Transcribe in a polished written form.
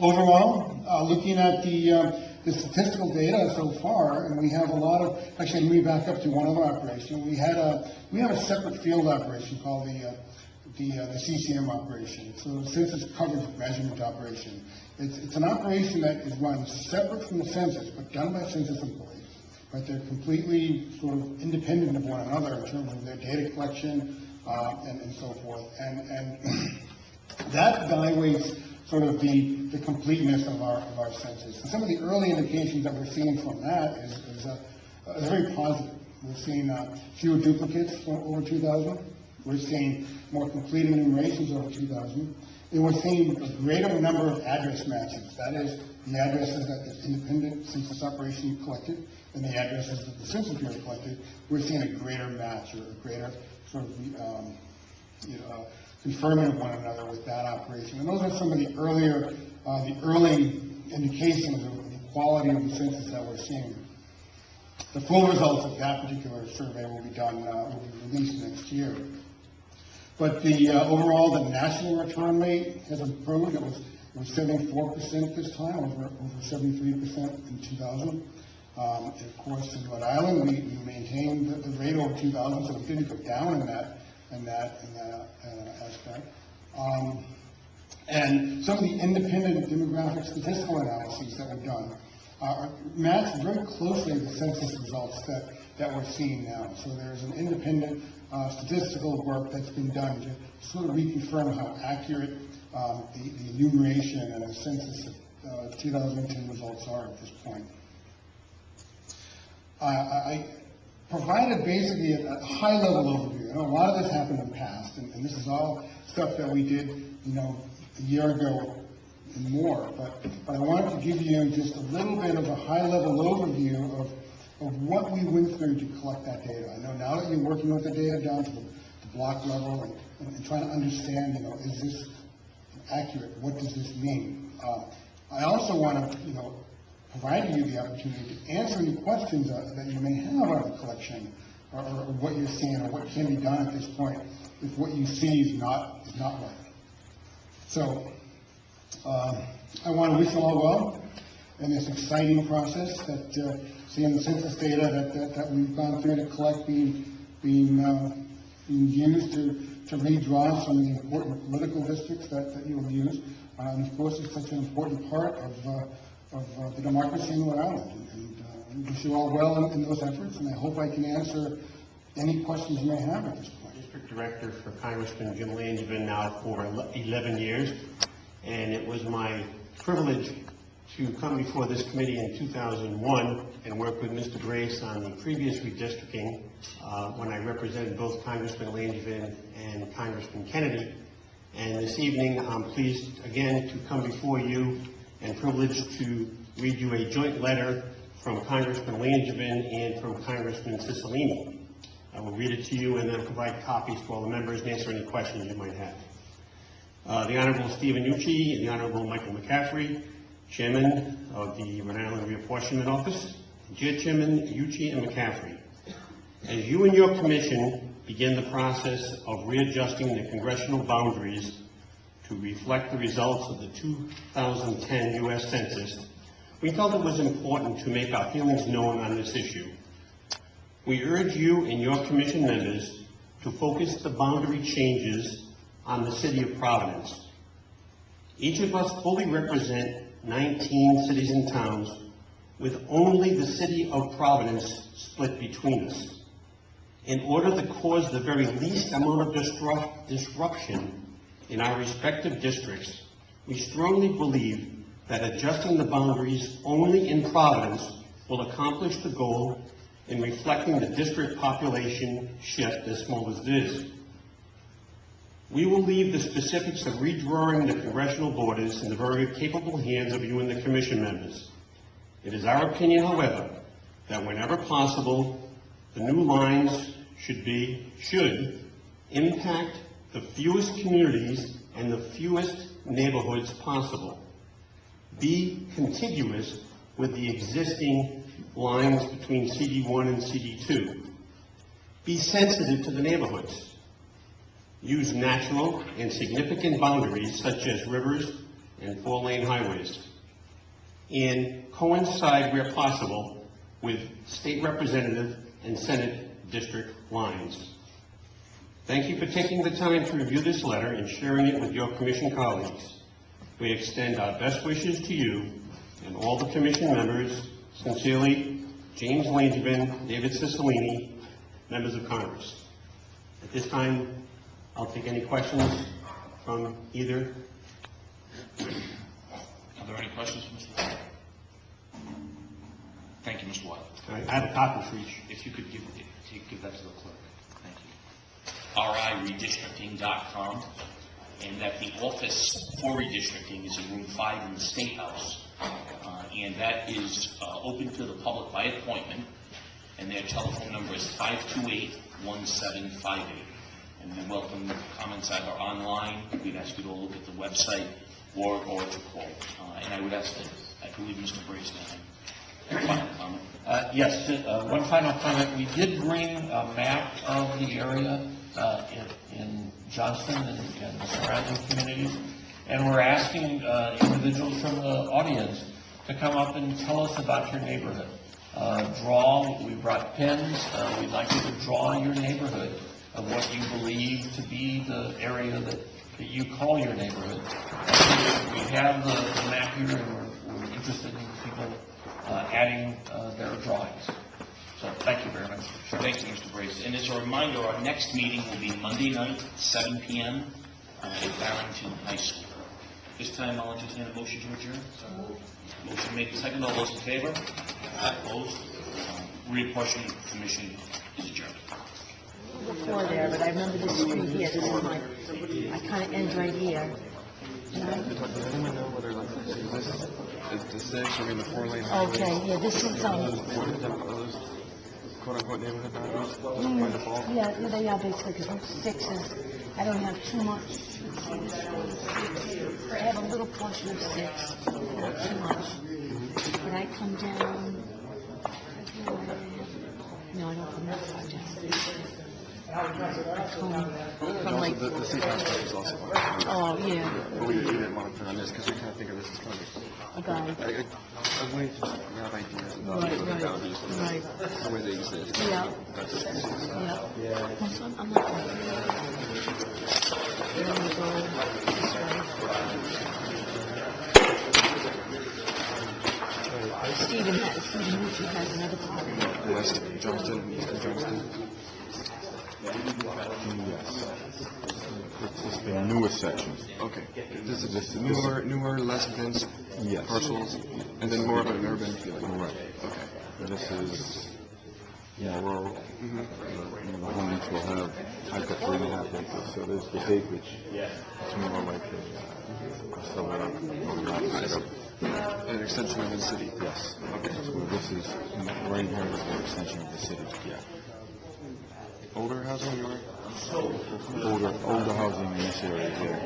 Overall, looking at the statistical data so far, and we have a lot of, actually let me back up to one other operation. We have a separate field operation called the CCM operation. So the Census Coverage Measurement Operation. It's an operation that is run separate from the census, but done by census employees. But they're completely sort of independent of one another in terms of their data collection and so forth. And that evaluates sort of the completeness of our census. And some of the early indications that we're seeing from that is very positive. We're seeing fewer duplicates over 2000. We're seeing more complete enumerations over 2000. And we're seeing a greater number of address matches. That is, the addresses that the independent census operation collected and the addresses that the Census Bureau collected. We're seeing a greater match or a greater sort of confirming of one another with that operation. And those are some of the early indications of the quality of the census that we're seeing. The full results of that particular survey will be done, will be released next year. But the overall, the national return rate has improved. It was 74% this time, over 73% in 2000. And of course, in Rhode Island, we maintained the rate over 2000, so it didn't go down in that aspect. And some of the independent demographic statistical analyses that we've done match very closely the census results that we're seeing now. So there's an independent statistical work that's been done to sort of reconfirm how accurate the enumeration and the census of 2010 results are at this point. I provided basically a high-level overview. You know, a lot of this happened in the past, and this is all stuff that we did, a year ago and more. But I wanted to give you just a little bit of a high-level overview of what we went through to collect that data. I know now that you're working with the data down to the block level and trying to understand, is this accurate? What does this mean? I also want to, provide you the opportunity to answer any questions that you may have on the collection, or what you're seeing, or what can be done at this point if what you see is not right. So I want to wish you all well in this exciting process that seeing the census data that we've gone through to collect being used to redraw some of the important political districts that you'll use. And of course, it's such an important part of the democracy in Rhode Island. And wish you all well in those efforts, and I hope I can answer any questions you may have at this point. District Director for Congressman Jim Langevin now for 11 years, and it was my privilege to come before this committee in 2001 and work with Mr. Grace on the previous redistricting when I represented both Congressman Langevin and Congressman Kennedy. And this evening, I'm pleased again to come before you and privileged to read you a joint letter from Congressman Langevin and from Congressman Cicilline. I will read it to you and then provide copies for all the members and answer any questions you might have. The Honorable Stephen Ucci and the Honorable Michael McCaffrey, Chairman of the Rhode Island Reapportionment Office, Dear Chairman Ucci and McCaffrey, as you and your commission begin the process of readjusting the congressional boundaries to reflect the results of the 2010 U.S. Census, we felt it was important to make our feelings known on this issue. We urge you and your commission members to focus the boundary changes on the city of Providence. Each of us fully represent 19 cities and towns, with only the city of Providence split between us. In order to cause the very least amount of disruption in our respective districts, we strongly believe that adjusting the boundaries only in Providence will accomplish the goal in reflecting the district population shift, as small as it is. We will leave the specifics of redrawing the congressional borders in the very capable hands of you and the commission members. It is our opinion, however, that whenever possible, the new lines should impact the fewest communities and the fewest neighborhoods possible. Be contiguous with the existing lines between CD1 and CD2. Be sensitive to the neighborhoods. Use natural and significant boundaries such as rivers and 4-lane highways, and coincide where possible with state representative and Senate district lines. Thank you for taking the time to review this letter and sharing it with your commission colleagues. We extend our best wishes to you and all the commission members. Sincerely, James Langevin, David Cicilline, members of Congress. At this time, I'll take any questions from either. Are there any questions, Mr. Wiley? Thank you, Mr. Wiley. I have a copy for each. If you could give that to the clerk. Thank you. Redistricting.com, and that the office for redistricting is in room 5 in the State House, and that is open to the public by appointment, and their telephone number is 528-1758. And we welcome comments either online. We'd ask you to look at the website or to call. And I would ask that, I believe Mr. Brace now. Final comment. Yes, one final comment. We did bring a map of the area in Johnston and the surrounding communities, and we're asking individuals from the audience to come up and tell us about your neighborhood. We brought pins. We'd like you to draw your neighborhood of what you believe to be the area that you call your neighborhood. We have the map here, and we're interested in people adding their drawings. So thank you very much. Sure. Thank you, Mr. Brace. And as a reminder, our next meeting will be Monday night, 7 p.m. At Barrington High School. This time, I'll entertain a motion to adjourn. Motion made and seconded. All those in favor? Opposed? Reapportionment Commission is adjourned. Before there, but I remember this street here. This is my, I kind of end right here. Does anyone know whether like this is the 6 or the 4-lane highway? Okay, yeah, this is What are those quote unquote neighborhood boundaries? By default? yeah, they are basically because Route 6 is. I don't have too much. I have a little portion of 6, not too much. Can I come down? No, I don't come that far down. From like, The state house is also one. oh yeah, But we didn't want to put on this because we kind of think of this as kind of a guy. I wanted to grab ideas about Right, neighborhood right, boundaries right. the way they exist. Yeah. That's it. Yeah. So I'm not going to go this way. Stephen Lucci has another copy. Yes, Johnston. Yes. It's the newest section. Okay. This is just newer, less dense parcels, and then more of an urban feeling. Right. Okay. This is more rural. The homes will have like a 3.5 acres. So there's the acreage. It's more like a suburb or An extension of the city. Yes. Okay. So this is right here is the extension of the city. Yeah. Older housing or? Older housing in this area here.